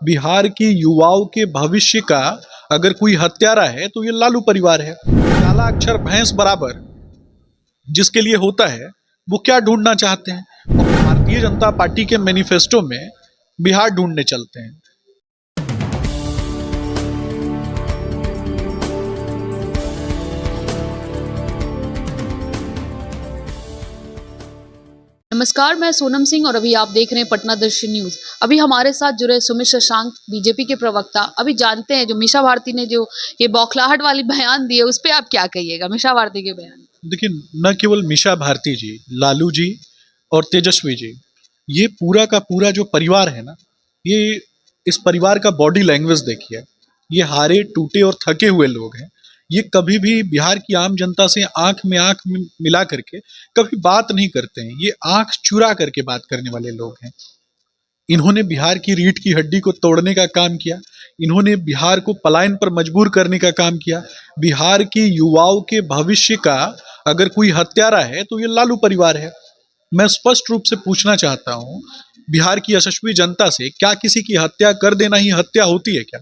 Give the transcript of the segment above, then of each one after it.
बिहार की युवाओं के भविष्य का अगर कोई हत्यारा है तो ये लालू परिवार है। काला अक्षर भैंस बराबर जिसके लिए होता है वो क्या ढूंढना चाहते हैं, और भारतीय जनता पार्टी के मैनिफेस्टो में बिहार ढूंढने चलते हैं। नमस्कार, मैं सोनम सिंह और अभी आप देख रहे हैं पटना दर्शन न्यूज। अभी हमारे साथ जुड़े सुमित शशांक, बीजेपी के प्रवक्ता। अभी जानते हैं जो मीसा भारती ने जो ये बौखलाहट वाली बयान दिए उस पे आप क्या कहिएगा, मीसा भारती के बयान? देखिए, न केवल मीसा भारती जी, लालू जी और तेजस्वी जी, ये पूरा का पूरा जो परिवार है ना, ये इस परिवार का बॉडी लैंग्वेज देखिए। ये हारे टूटे और थके हुए लोग हैं। ये कभी भी बिहार की आम जनता से आंख में आंख मिला करके कभी बात नहीं करते हैं। ये आंख चुरा करके बात करने वाले लोग हैं। इन्होंने बिहार की रीढ़ की हड्डी को तोड़ने का काम किया। इन्होंने बिहार को पलायन पर मजबूर करने का काम किया। बिहार की युवाओं के भविष्य का अगर कोई हत्यारा है तो ये लालू परिवार है। मैं स्पष्ट रूप से पूछना चाहता हूं बिहार की यशस्वी जनता से, क्या किसी की हत्या कर देना ही हत्या होती है क्या?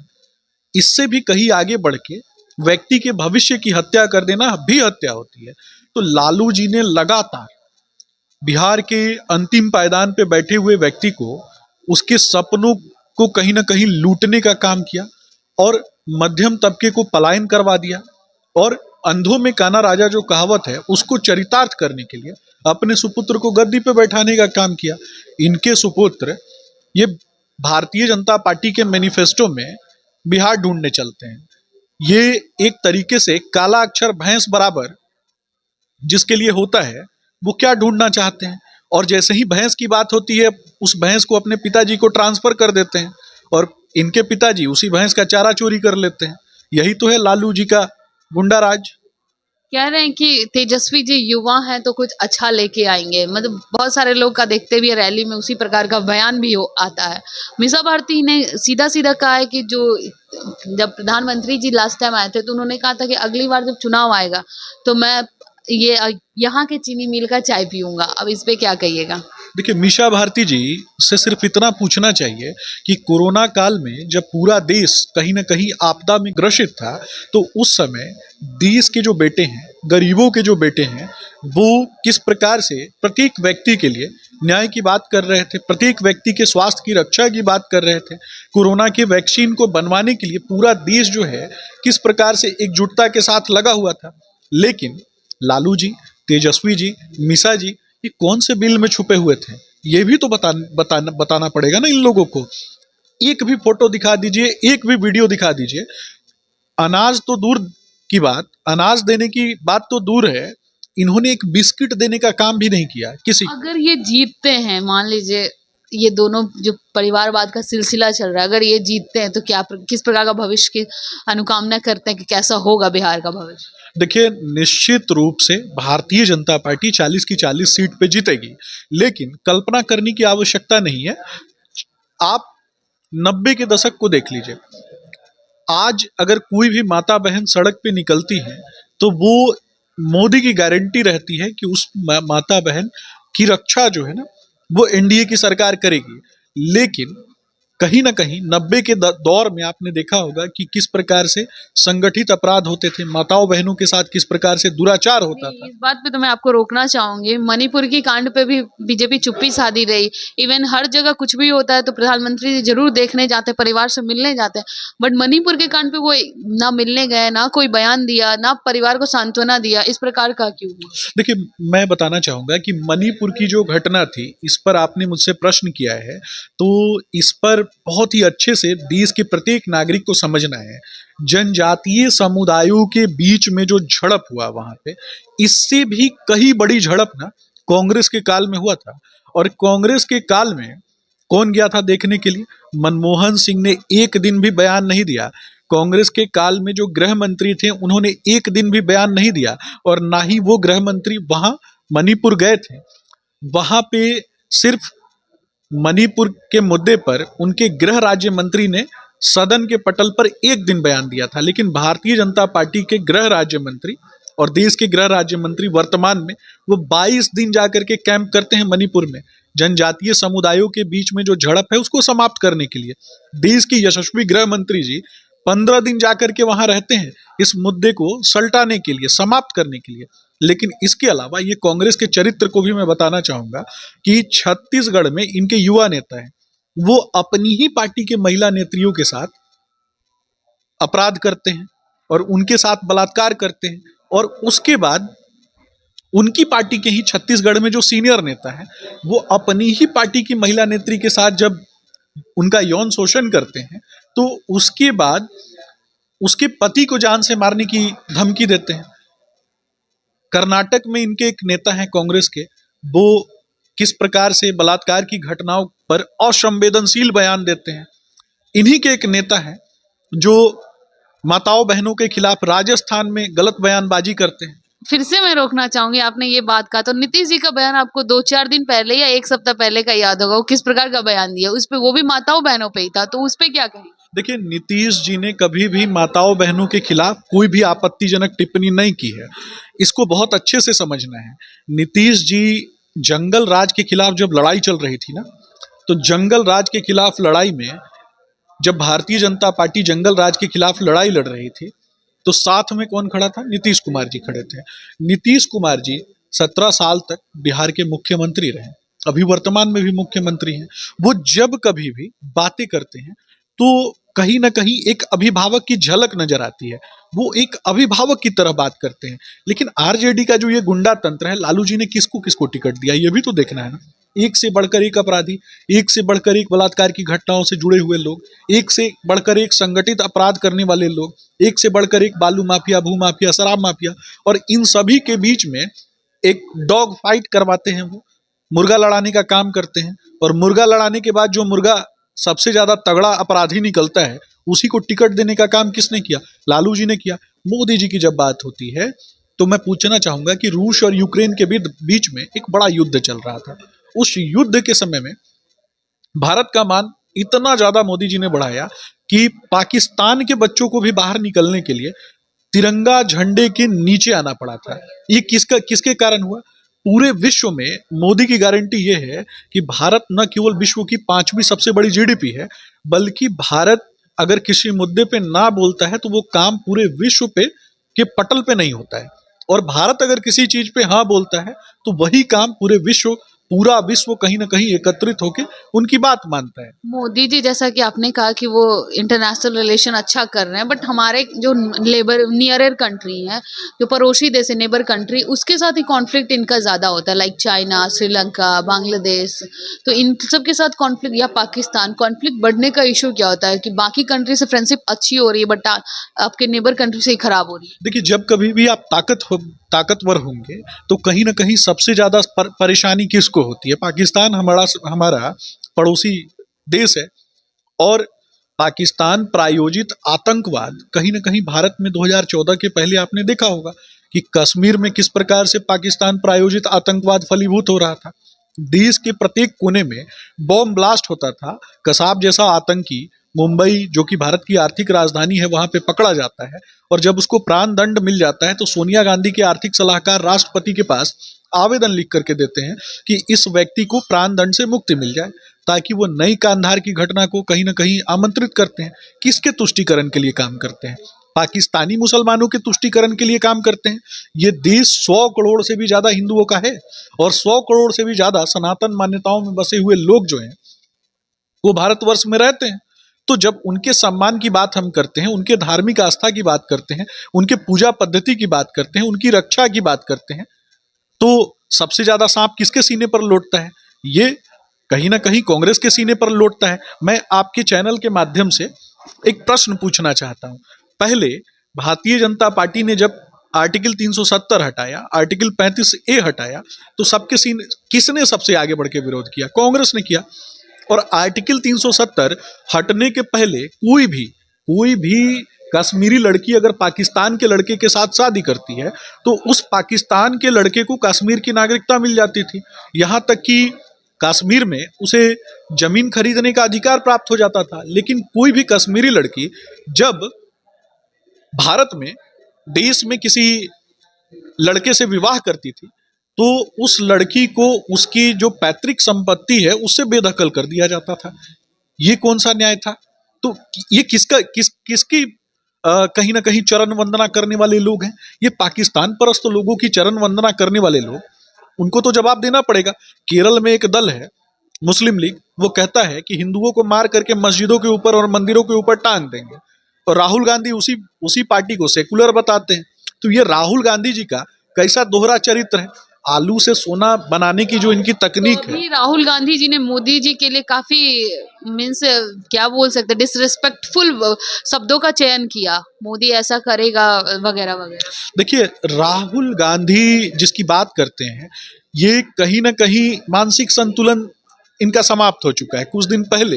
इससे भी कहीं आगे बढ़ के व्यक्ति के भविष्य की हत्या कर देना भी हत्या होती है। तो लालू जी ने लगातार बिहार के अंतिम पायदान पे बैठे हुए व्यक्ति को, उसके सपनों को कहीं ना कहीं लूटने का काम किया और मध्यम तबके को पलायन करवा दिया, और अंधों में काना राजा जो कहावत है उसको चरितार्थ करने के लिए अपने सुपुत्र को गद्दी पे बैठाने का काम किया। इनके सुपुत्र ये भारतीय जनता पार्टी के मैनिफेस्टो में बिहार ढूंढने चलते हैं। ये एक तरीके से काला अक्षर भैंस बराबर जिसके लिए होता है वो क्या ढूंढना चाहते हैं, और जैसे ही भैंस की बात होती है उस भैंस को अपने पिताजी को ट्रांसफर कर देते हैं और इनके पिताजी उसी भैंस का चारा चोरी कर लेते हैं। यही तो है लालू जी का गुंडा राज। कह रहे हैं कि तेजस्वी जी युवा हैं तो कुछ अच्छा लेके आएंगे, मतलब बहुत सारे लोग का देखते भी है रैली में उसी प्रकार का बयान भी आता है। मीसा भारती ने सीधा सीधा कहा है कि जो जब प्रधानमंत्री जी लास्ट टाइम आए थे तो उन्होंने कहा था कि अगली बार जब चुनाव आएगा तो मैं ये यहाँ के चीनी मिल का चाय पीऊंगा। अब इस पे क्या कहिएगा? देखिए, मीसा भारती जी से सिर्फ इतना पूछना चाहिए कि कोरोना काल में जब पूरा देश कहीं ना कहीं आपदा में ग्रसित था, तो उस समय देश के जो बेटे हैं, गरीबों के जो बेटे हैं, वो किस प्रकार से प्रत्येक व्यक्ति के लिए न्याय की बात कर रहे थे, प्रत्येक व्यक्ति के स्वास्थ्य की रक्षा की बात कर रहे थे। कोरोना के वैक्सीन को बनवाने के लिए पूरा देश जो है किस प्रकार से एकजुटता के साथ लगा हुआ था। लेकिन लालू जी, तेजस्वी जी, मीसा जी, ये कौन से बिल में छुपे हुए थे, ये भी तो बताना पड़ेगा ना इन लोगों को। एक भी फोटो दिखा दीजिए, एक भी वीडियो दिखा दीजिए। अनाज तो दूर की बात, अनाज देने की बात तो दूर है, इन्होंने एक बिस्किट देने का काम भी नहीं किया किसी। अगर ये जीतते हैं, मान लीजिए ये दोनों जो परिवारवाद का सिलसिला चल रहा है, अगर ये जीतते हैं तो किस प्रकार का भविष्य की अनुकामना करते हैं कि कैसा होगा बिहार का भविष्य? देखिए, निश्चित रूप से भारतीय जनता पार्टी 40 की 40 सीट पे जीतेगी, लेकिन कल्पना करने की आवश्यकता नहीं है। आप 90 के दशक को देख लीजिए। आज अगर कोई भी माता बहन सड़क पे निकलती है तो वो मोदी की गारंटी रहती है कि उस माता बहन की रक्षा जो है ना वो एनडीए की सरकार करेगी। लेकिन कहीं ना कहीं 90 के दौर में आपने देखा होगा कि किस प्रकार से संगठित अपराध होते थे, माताओं बहनों के साथ किस प्रकार से दुराचार होता था। इस बात पे तो मैं आपको रोकना चाहूंगी। मणिपुर की कांड पे भी बीजेपी चुप्पी साधी रही। इवन हर जगह कुछ भी होता है तो प्रधानमंत्री जी जरूर देखने जाते हैं, परिवार से मिलने जाते हैं, बट मणिपुर के कांड पे वो ना मिलने गए, ना कोई बयान दिया, ना परिवार को सांत्वना दिया। इस प्रकार का क्यों हुआ? देखिए, मैं बताना चाहूंगा कि मणिपुर की जो घटना थी, इस पर आपने मुझसे प्रश्न किया है, तो इस पर बहुत ही अच्छे से देश के प्रत्येक नागरिक को समझना है। जनजातीय समुदायों के बीच में जो झड़प हुआ वहां पे, इससे भी कहीं बड़ी झड़प ना कांग्रेस के काल में हुआ था। और कांग्रेस के काल में कौन गया था देखने के लिए? मनमोहन सिंह ने एक दिन भी बयान नहीं दिया। कांग्रेस के काल में जो गृह मंत्री थे उन्होंने एक दिन भी बयान नहीं दिया, और ना ही वो गृह मंत्री वहां मणिपुर गए थे। वहां पे सिर्फ मणिपुर के मुद्दे पर उनके गृह राज्य मंत्री ने सदन के पटल पर एक दिन बयान दिया था। लेकिन भारतीय जनता पार्टी के गृह राज्य मंत्री और देश के गृह राज्य मंत्री वर्तमान में वो 22 दिन जाकर के कैंप करते हैं मणिपुर में। जनजातीय समुदायों के बीच में जो झड़प है उसको समाप्त करने के लिए देश के यशस्वी गृह मंत्री जी 15 दिन जाकर के वहां रहते हैं इस मुद्दे को सलटाने के लिए, समाप्त करने के लिए। लेकिन इसके अलावा ये कांग्रेस के चरित्र को भी मैं बताना चाहूंगा कि छत्तीसगढ़ में इनके युवा नेता हैं, वो अपनी ही पार्टी के महिला नेत्रियों के साथ अपराध करते हैं और उनके साथ बलात्कार करते हैं, और उसके बाद उनकी पार्टी के ही छत्तीसगढ़ में जो सीनियर नेता है वो अपनी ही पार्टी की महिला नेत्री के साथ जब उनका यौन शोषण करते हैं तो उसके बाद उसके पति को जान से मारने की धमकी देते हैं। कर्नाटक में इनके एक नेता हैं कांग्रेस के, वो किस प्रकार से बलात्कार की घटनाओं पर असंवेदनशील बयान देते हैं। इन्हीं के एक नेता हैं जो माताओं बहनों के खिलाफ राजस्थान में गलत बयानबाजी करते हैं। फिर से मैं रोकना चाहूंगी, आपने ये बात कहा तो नीतीश जी का बयान आपको 2-4 दिन पहले या एक सप्ताह पहले का याद होगा, वो किस प्रकार का बयान दिया उस पे, वो भी माताओं बहनों पे ही था, तो उस पे क्या कहें? देखिए, नीतीश जी ने कभी भी माताओं बहनों के खिलाफ कोई भी आपत्तिजनक टिप्पणी नहीं की है, इसको बहुत अच्छे से समझना है। नीतीश जी जंगल राज के खिलाफ जब लड़ाई चल रही थी ना, तो जंगल राज के खिलाफ लड़ाई में जब भारतीय जनता पार्टी जंगल राज के खिलाफ लड़ाई लड़ रही थी तो साथ में कौन खड़ा था? नीतीश कुमार जी खड़े थे। नीतीश कुमार जी 17 साल तक बिहार के मुख्यमंत्री रहे, अभी वर्तमान में भी मुख्यमंत्री हैं। वो जब कभी भी बातें करते हैं तो कहीं ना कहीं एक अभिभावक की झलक नजर आती है, वो एक अभिभावक की तरह बात करते हैं। लेकिन आरजेडी का जो ये गुंडा तंत्र है, लालू जी ने किसको किसको टिकट दिया ये भी तो देखना है ना। एक से बढ़कर एक अपराधी, एक से बढ़कर एक बलात्कार की घटनाओं से जुड़े हुए लोग, एक से बढ़कर एक संगठित अपराध करने वाले लोग, एक से बढ़कर एक बालू माफिया, भू माफिया, शराब माफिया, और इन सभी के बीच में एक डॉग फाइट करवाते हैं। वो मुर्गा लड़ाने का काम करते हैं, और मुर्गा लड़ाने के बाद जो मुर्गा सबसे ज्यादा तगड़ा अपराधी निकलता है उसी को टिकट देने का काम किसने किया? लालू जी ने किया। मोदी जी की जब बात होती है तो मैं पूछना चाहूंगा कि रूस और यूक्रेन के बीच में एक बड़ा युद्ध चल रहा था। उस युद्ध के समय में भारत का मान इतना ज्यादा मोदी जी ने बढ़ाया कि पाकिस्तान के बच्चों को भी बाहर निकलने के लिए तिरंगा झंडे के नीचे आना पड़ा था। ये किसके कारण हुआ? पूरे विश्व में मोदी की गारंटी ये है कि भारत न केवल विश्व की 5वीं सबसे बड़ी जीडीपी है, बल्कि भारत अगर किसी मुद्दे पे ना बोलता है तो वो काम पूरे विश्व पे के पटल पे नहीं होता है, और भारत अगर किसी चीज पे हाँ बोलता है तो वही काम पूरा विश्व कहीं ना कहीं एकत्रित होके उनकी बात मानता है। मोदी जी, जैसा कि आपने कहा कि वो इंटरनेशनल रिलेशन अच्छा कर रहे हैं, बट हमारे जो लेबर नियरर कंट्री है, जो पड़ोसी देश है, नेबर कंट्री, उसके साथ ही कॉन्फ्लिक्ट इनका ज्यादा होता है, लाइक चाइना, श्रीलंका, बांग्लादेश। तो इन सब के साथ कॉन्फ्लिक्ट, या पाकिस्तान, कॉन्फ्लिक्ट बढ़ने का इशू क्या होता है कि बाकी कंट्री से फ्रेंडशिप अच्छी हो रही है बट आपके नेबर कंट्री से ही खराब हो रही है? देखिए, जब कभी भी आप ताकतवर होंगे तो कहीं ना कहीं सबसे ज्यादा परेशानी किसको होती है? पाकिस्तान हमारा पड़ोसी देश है, और पाकिस्तान प्रायोजित आतंकवाद कहीं ना कहीं भारत में 2014 के पहले आपने देखा होगा कि कश्मीर में किस प्रकार से पाकिस्तान प्रायोजित आतंकवाद फलीभूत हो रहा था। देश के प्रत्येक कोने में बॉम्ब ब्लास्ट होता था। कसाब जैसा आतंकी मुंबई, जो कि भारत की आर्थिक राजधानी है, वहां पे पकड़ा जाता है, और जब उसको प्राण दंड मिल जाता है तो सोनिया गांधी के आर्थिक सलाहकार राष्ट्रपति के पास आवेदन लिख करके देते हैं कि इस व्यक्ति को प्राण दंड से मुक्ति मिल जाए, ताकि वो नई कांधार की घटना को कहीं ना कहीं आमंत्रित करते हैं। किसके तुष्टीकरण के लिए काम करते हैं? पाकिस्तानी मुसलमानों के तुष्टीकरण के लिए काम करते हैं। ये देश 100 करोड़ से भी ज्यादा हिंदुओं का है, और 100 करोड़ से भी ज्यादा सनातन मान्यताओं में बसे हुए लोग जो हैं वो भारतवर्ष में रहते हैं। तो जब उनके सम्मान की बात हम करते हैं, उनके धार्मिक आस्था की बात करते हैं, उनके पूजा पद्धति की बात करते हैं, उनकी रक्षा की बात करते हैं, तो सबसे ज्यादा सांप किसके सीने पर लौटता है? ये कहीं ना कहीं कांग्रेस के सीने पर लौटता है। मैं आपके चैनल के माध्यम से एक प्रश्न पूछना चाहता हूं। पहले भारतीय जनता पार्टी ने जब आर्टिकल 370 हटाया, आर्टिकल 35A हटाया, तो सबके सीने किसने सबसे आगे बढ़ के विरोध किया? कांग्रेस ने किया। और आर्टिकल 370 हटने के पहले कोई भी कश्मीरी लड़की अगर पाकिस्तान के लड़के के साथ शादी करती है तो उस पाकिस्तान के लड़के को कश्मीर की नागरिकता मिल जाती थी। यहां तक कि कश्मीर में उसे जमीन खरीदने का अधिकार प्राप्त हो जाता था। लेकिन कोई भी कश्मीरी लड़की जब भारत में देश में किसी लड़के से विवाह करती थी तो उस लड़की को उसकी जो पैतृक संपत्ति है उससे बेदखल कर दिया जाता था। ये कौन सा न्याय था? तो ये किसकी कहीं ना कहीं चरण वंदना करने वाले लोग हैं? ये पाकिस्तान परस्त लोगों की चरण वंदना करने वाले लोग, उनको तो जवाब देना पड़ेगा। केरल में एक दल है मुस्लिम लीग, वो कहता है कि हिंदुओं को मार करके मस्जिदों के ऊपर और मंदिरों के ऊपर टांग देंगे, और राहुल गांधी उसी उसी पार्टी को सेकुलर बताते हैं। तो ये राहुल गांधी जी का कैसा दोहरा चरित्र है? आलू से सोना बनाने की जो इनकी तो तकनीक है। अभी राहुल गांधी जी ने मोदी जी के लिए काफी मीन्स क्या बोल सकते, डिसरिस्पेक्टफुल शब्दों का चयन किया, मोदी ऐसा करेगा वगैरह वगैरह। देखिए, राहुल गांधी जिसकी बात करते हैं, ये कहीं ना कहीं मानसिक संतुलन इनका समाप्त हो चुका है। कुछ दिन पहले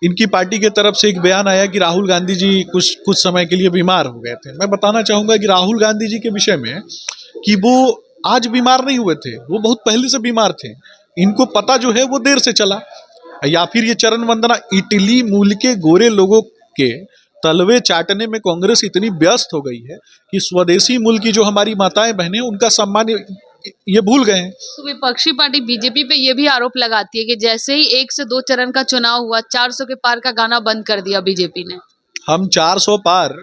इनकी पार्टी के तरफ से एक बयान आया कि राहुल गांधी जी कुछ कुछ समय के लिए बीमार हो गए थे। मैं बताना चाहूंगा कि राहुल गांधी जी के विषय में कि वो आज बीमार नहीं हुए थे, वो बहुत पहले से बीमार थे। इनको पता जो है वो देर से चला, या फिर ये चरण वंदना। इटली मूल के गोरे लोगों के तलवे चाटने में कांग्रेस इतनी व्यस्त हो गई है कि स्वदेशी मूल की जो हमारी माताएं बहनें उनका सम्मान ये भूल गए हैं। तो विपक्षी पार्टी बीजेपी पे ये भी आरोप लगाती है कि जैसे ही 1 से 2 चरण का चुनाव हुआ, 400 के पार का गाना बंद कर दिया बीजेपी ने। हम 400 पार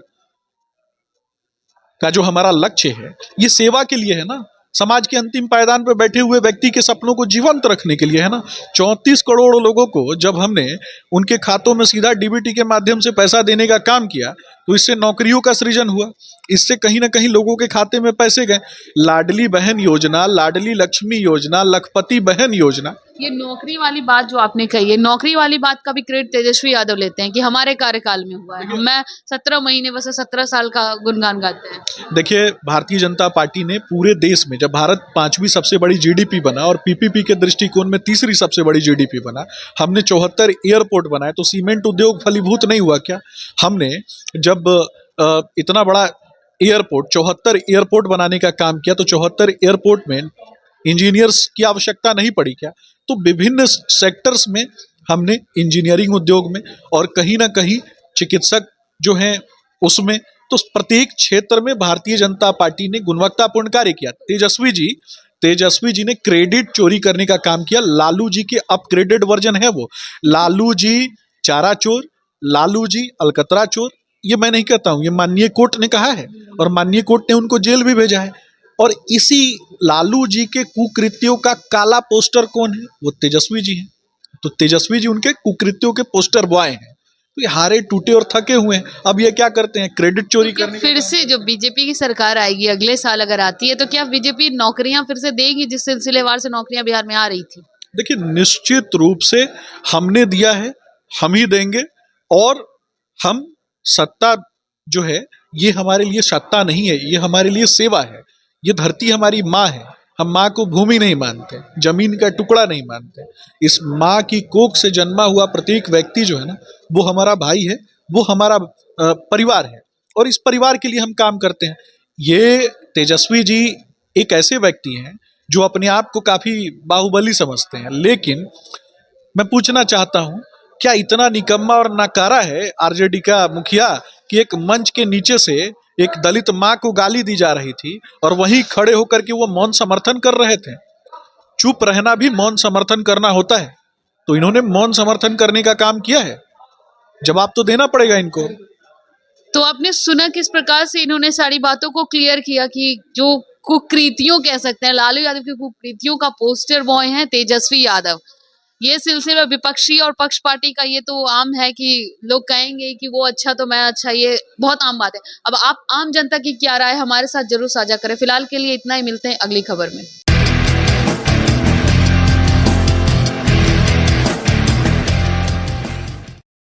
का जो हमारा लक्ष्य है ये सेवा के लिए है ना, समाज के अंतिम पायदान पर बैठे हुए व्यक्ति के सपनों को जीवंत रखने के लिए है ना। 34 करोड़ लोगों को जब हमने उनके खातों में सीधा डीबीटी के माध्यम से पैसा देने का काम किया तो इससे नौकरियों का सृजन हुआ, इससे कहीं ना कहीं लोगों के खाते में पैसे गए। लाडली बहन योजना, लाडली लक्ष्मी योजना, लखपति बहन योजना। ये नौकरी वाली बात जो आपने कही है, नौकरी वाली बात का भी क्रेडिट तेजस्वी यादव लेते हैं कि हमारे कार्यकाल में हुआ है। मैं 17 महीने बस 17 साल का गुणगान गाते हैं। देखिए, भारतीय जनता पार्टी ने पूरे देश में, जब भारत 5वीं सबसे बड़ी जीडीपी बना और पीपीपी के दृष्टिकोण में तीसरी सबसे बड़ी जीडीपी बना, हमने 74 एयरपोर्ट बनाए। तो सीमेंट उद्योग फलीभूत नहीं हुआ क्या? हमने जब इतना बड़ा एयरपोर्ट 74 एयरपोर्ट बनाने का काम किया तो 74 एयरपोर्ट में इंजीनियर्स की आवश्यकता नहीं पड़ी क्या? तो विभिन्न सेक्टर्स में हमने इंजीनियरिंग उद्योग में और कहीं ना कहीं चिकित्सक जो हैं उसमें, तो प्रत्येक क्षेत्र में भारतीय जनता पार्टी ने गुणवत्तापूर्ण कार्य किया। तेजस्वी जी ने क्रेडिट चोरी करने का काम किया। लालू जी के अपग्रेडेड वर्जन है वो। लालू जी चारा चोर, लालू जी अलकतरा चोर। ये मैं नहीं कहता हूं, ये माननीय कोर्ट ने कहा है और माननीय कोर्ट ने उनको जेल भी भेजा है। और इसी लालू जी के कुकृत्यों का काला पोस्टर कौन है? वो तेजस्वी जी हैं। तो तेजस्वी जी उनके कुकृत्यों के पोस्टर बॉय हैं। तो ये हारे टूटे और थके हुए हैं। अब ये क्या करते हैं? क्रेडिट चोरी करने फिर से जो बीजेपी की सरकार आएगी अगले साल अगर आती है, तो क्या बीजेपी नौकरियां फिर से देगी जिस सिलसिलेवार से नौकरियां बिहार में आ रही थी? देखिए, निश्चित रूप से हमने दिया है, हम ही देंगे। और हम सत्ता जो है ये हमारे लिए सत्ता नहीं है, ये हमारे लिए सेवा है। ये धरती हमारी माँ है। हम माँ को भूमि नहीं मानते, जमीन का टुकड़ा नहीं मानते। इस माँ की कोख से जन्मा हुआ प्रत्येक व्यक्ति जो है ना, वो हमारा भाई है, वो हमारा परिवार है, और इस परिवार के लिए हम काम करते हैं। ये तेजस्वी जी एक ऐसे व्यक्ति हैं जो अपने आप को काफी बाहुबली समझते हैं, लेकिन मैं पूछना चाहता हूं, क्या इतना निकम्मा और नकारा है आरजेडी का मुखिया कि एक मंच के नीचे से एक दलित मां को गाली दी जा रही थी और वहीं खड़े होकर के वो मौन समर्थन कर रहे थे? चुप रहना भी मौन समर्थन करना होता है। तो इन्होंने मौन समर्थन करने का काम किया है, जवाब तो देना पड़ेगा इनको। तो आपने सुना किस प्रकार से इन्होंने सारी बातों को क्लियर किया कि जो कुकृतियों कह सकते हैं, लालू यादव की कुकृतियों का पोस्टर बॉय है तेजस्वी यादव। ये सिलसिला विपक्षी और पक्ष पार्टी का ये तो आम है कि लोग कहेंगे कि वो अच्छा तो मैं अच्छा, ये बहुत आम बात है। अब आप आम जनता की क्या राय हमारे साथ जरूर साझा करें। फिलहाल के लिए इतना ही, मिलते हैं अगली खबर में।